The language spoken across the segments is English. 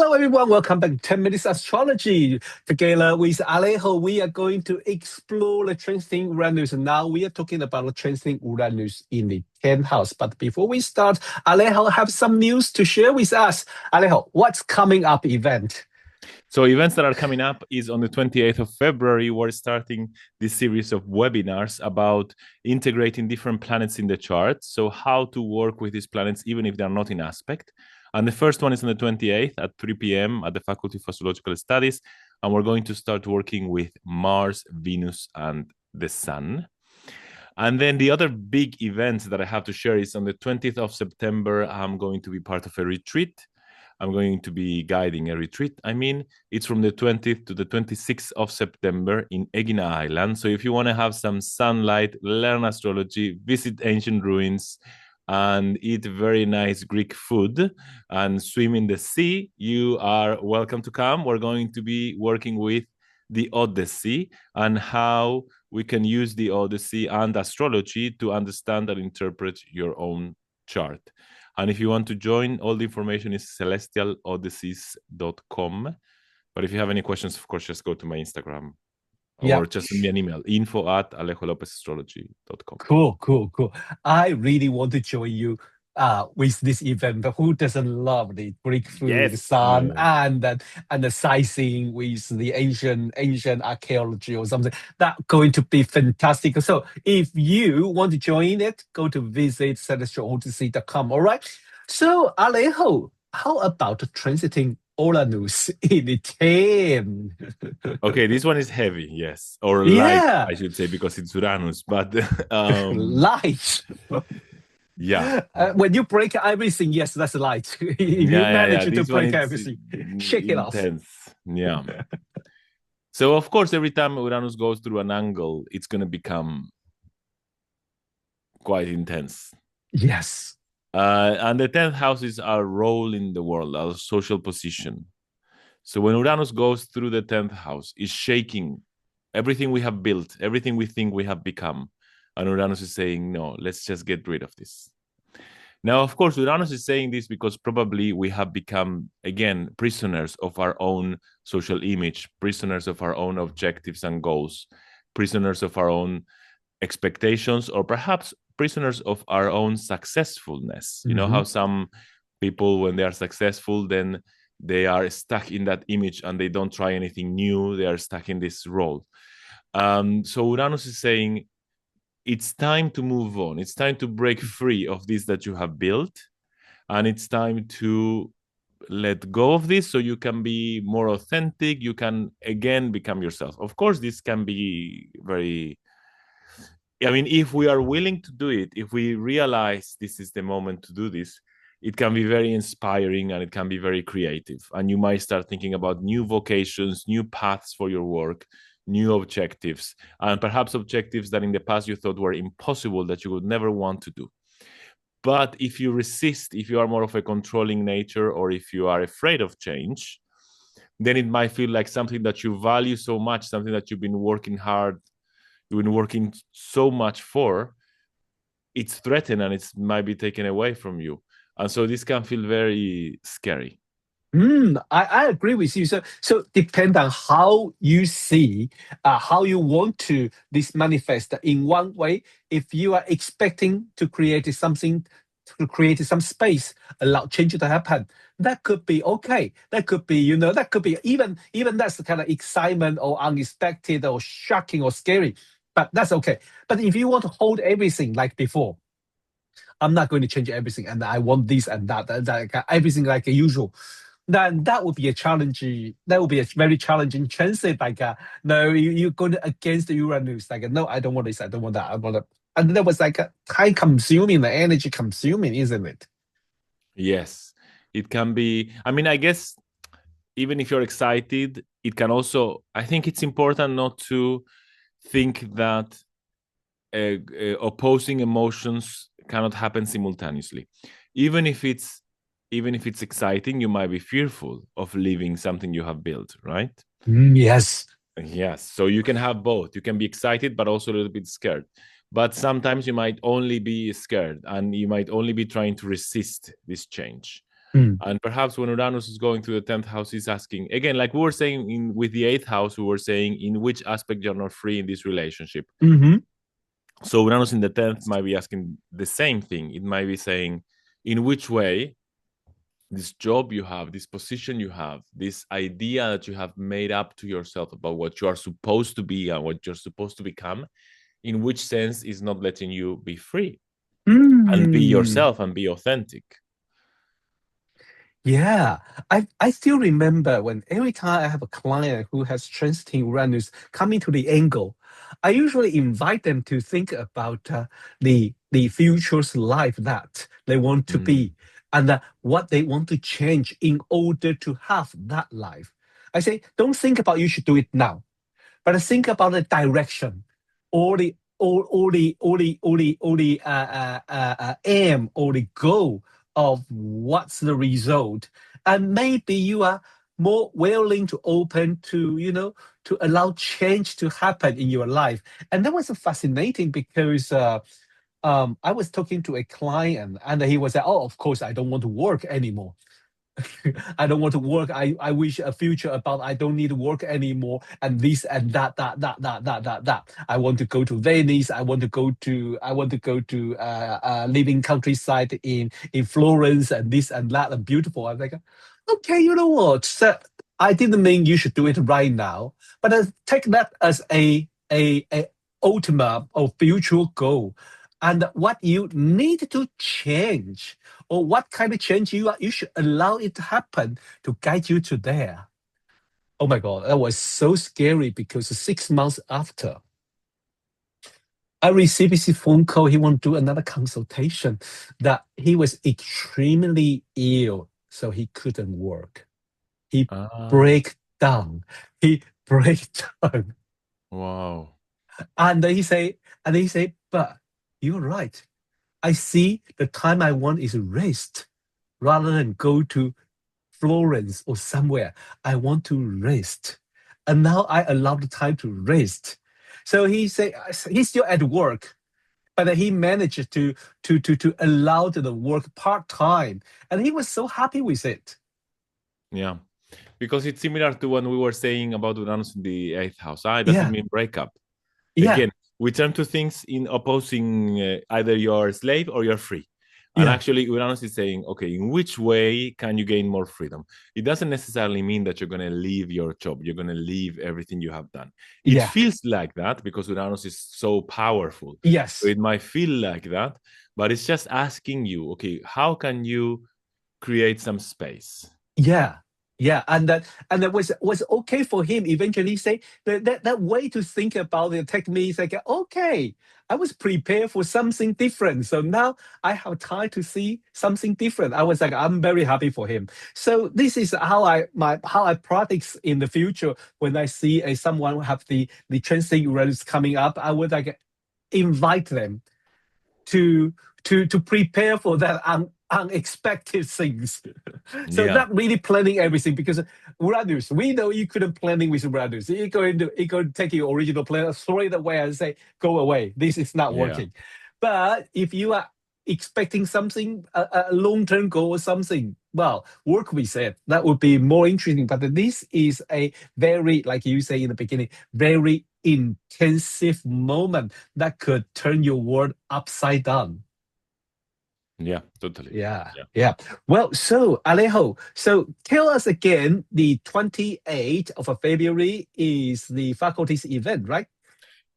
Hello, everyone. Welcome back to 10 Minutes Astrology. Together with Alejo, we are going to explore the transiting Uranus. Now we are talking about the transiting Uranus in the 10th house. But before we start, Alejo have some news to share with us. Alejo, what's coming up event? So events that are coming up is on the 28th of February, we're starting this series of webinars about integrating different planets in the chart. So how to work with these planets, even if they're not in aspect. And the first one is on the 28th at 3 p.m. at the Faculty of Astrological Studies. And we're going to start working with Mars, Venus, and the Sun. And then the other big event that I have to share is on the 20th of September, I'm going to be part of a retreat. I'm going to be guiding a retreat. It's from the 20th to the 26th of September in Egina Island. So if you want to have some sunlight, learn astrology, visit ancient ruins, and eat very nice Greek food and swim in the sea, you are welcome to come. We're going to be working with the Odyssey and how we can use the Odyssey and astrology to understand and interpret your own chart. And if you want to join, all the information is celestialodysseys.com. But if you have any questions, of course, just go to my Instagram or just send me an email, info@alejo-astrology.com. Cool. I really want to join you with this event. But who doesn't love the Greek food, the sun, and the sightseeing with the ancient archaeology or something? That's going to be fantastic. So if you want to join it, go to visit celestialodyssey.com. All right. So Alejo, how about transiting Uranus in the 10? Okay, this one is heavy, yes. Or light, I should say, because it's Uranus. But light. Yeah. When you break everything, yes, that's light. You manage to break everything. Shake it off. Yeah. So, of course, every time Uranus goes through an angle, it's going to become quite intense. Yes. And the 10th house is our role in the world, our social position. So when Uranus goes through the 10th house, it's shaking everything we have built, everything we think we have become. And Uranus is saying, no, let's just get rid of this. Now, of course, Uranus is saying this because probably we have become, again, prisoners of our own social image, prisoners of our own objectives and goals, prisoners of our own expectations, or perhaps prisoners of our own successfulness. You know how some people, when they are successful, then they are stuck in that image and they don't try anything new. They are stuck in this role. So Uranus is saying, it's time to move on. It's time to break free of this that you have built. And it's time to let go of this so you can be more authentic. You can, again, become yourself. Of course, this can be very... if we are willing to do it, if we realize this is the moment to do this, it can be very inspiring and it can be very creative. And you might start thinking about new vocations, new paths for your work, new objectives, and perhaps objectives that in the past you thought were impossible, that you would never want to do. But if you resist, if you are more of a controlling nature, or if you are afraid of change, then it might feel like something that you value so much, something that you've been working hard, you've been working so much for, it's threatened and it might be taken away from you. And so this can feel very scary. I agree with you. So depend on how you see, how you want to this manifest. In one way, if you are expecting to create something, to create some space, allow change to happen, that could be okay. That could be, that could be even that's the kind of excitement or unexpected or shocking or scary. But that's okay. But if you want to hold everything like before, I'm not going to change everything, and I want this and that everything like usual, then that would be a challenge. That would be a very challenging transit. No, you're going against the Uranus. No, I don't want this. I don't want that. I want that. And that was time consuming, the energy consuming, isn't it? Yes, it can be. I guess even if you're excited, it can also, I think it's important not to think that opposing emotions cannot happen simultaneously. Even if it's exciting, you might be fearful of leaving something you have built, right? Yes. So you can have both. You can be excited, but also a little bit scared. But sometimes you might only be scared and you might only be trying to resist this change. And perhaps when Uranus is going through the 10th house, he's asking, again, like we were saying with the 8th house, we were saying in which aspect you're not free in this relationship. So Uranus in the 10th might be asking the same thing. It might be saying, in which way this job you have, this position you have, this idea that you have made up to yourself about what you are supposed to be and what you're supposed to become, in which sense is not letting you be free and be yourself and be authentic. Yeah, I still remember when every time I have a client who has transiting Uranus coming to the angle, I usually invite them to think about the future's life that they want to be and what they want to change in order to have that life. I say, don't think about you should do it now, but think about the direction or the aim or the goal of what's the result, and maybe you are more willing to open to to allow change to happen in your life. And that was fascinating because I was talking to a client and he was like, oh, of course I don't want to work anymore. I don't want to work. I wish a future about I don't need to work anymore and this and that. I want to go to Venice. I want to go to living countryside in Florence and this and that and beautiful. I'm like, okay, you know what? So I didn't mean you should do it right now, but take that as a ultimate or future goal. And what you need to change, or what kind of change you should allow it to happen to guide you to there. Oh my God, that was so scary because 6 months after, I received his phone call. He wanted to do another consultation that he was extremely ill, so he couldn't work. He break down. He break down. Wow. And he say, but you're right. I see the time I want is rest rather than go to Florence or somewhere. I want to rest. And now I allow the time to rest. So he say he's still at work, but he managed to allow the work part-time. And he was so happy with it. Yeah. Because it's similar to when we were saying about Uranus in the 8th house. It doesn't mean breakup. Yeah. Again, we turn to things in opposing either you're a slave or you're free. And actually, Uranus is saying, okay, in which way can you gain more freedom? It doesn't necessarily mean that you're going to leave your job. You're going to leave everything you have done. It feels like that because Uranus is so powerful. Yes. So it might feel like that, but it's just asking you, okay, how can you create some space? Yeah, and that was okay for him. Eventually, say that way to think about it take me like, okay, I was prepared for something different, so now I have time to see something different. I was like, I'm very happy for him. So this is how I practice in the future when I see someone who have the transit Uranus coming up. I would like invite them to prepare for that unexpected things. So not really planning everything, because Uranus, we know you couldn't planning with Uranus. You're going to take your original plan, throw it away and say, go away. This is not working. But if you are expecting something, a long-term goal or something, well, work with it. That would be more interesting. But this is a very, like you say in the beginning, very intensive moment that could turn your world upside down. Yeah, totally. Yeah. Well, so Alejo, so tell us again, the 28th of February is the faculty's event, right?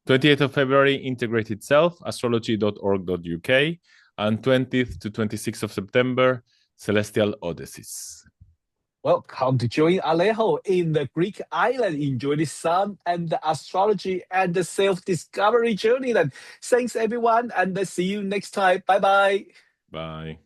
28th of February, Integrated Self, astrology.org.uk, and 20th to 26th of September, Celestial Odysseys. Well, come to join Alejo in the Greek island. Enjoy the sun and the astrology and the self-discovery journey then. Thanks, everyone, and see you next time. Bye-bye. Bye.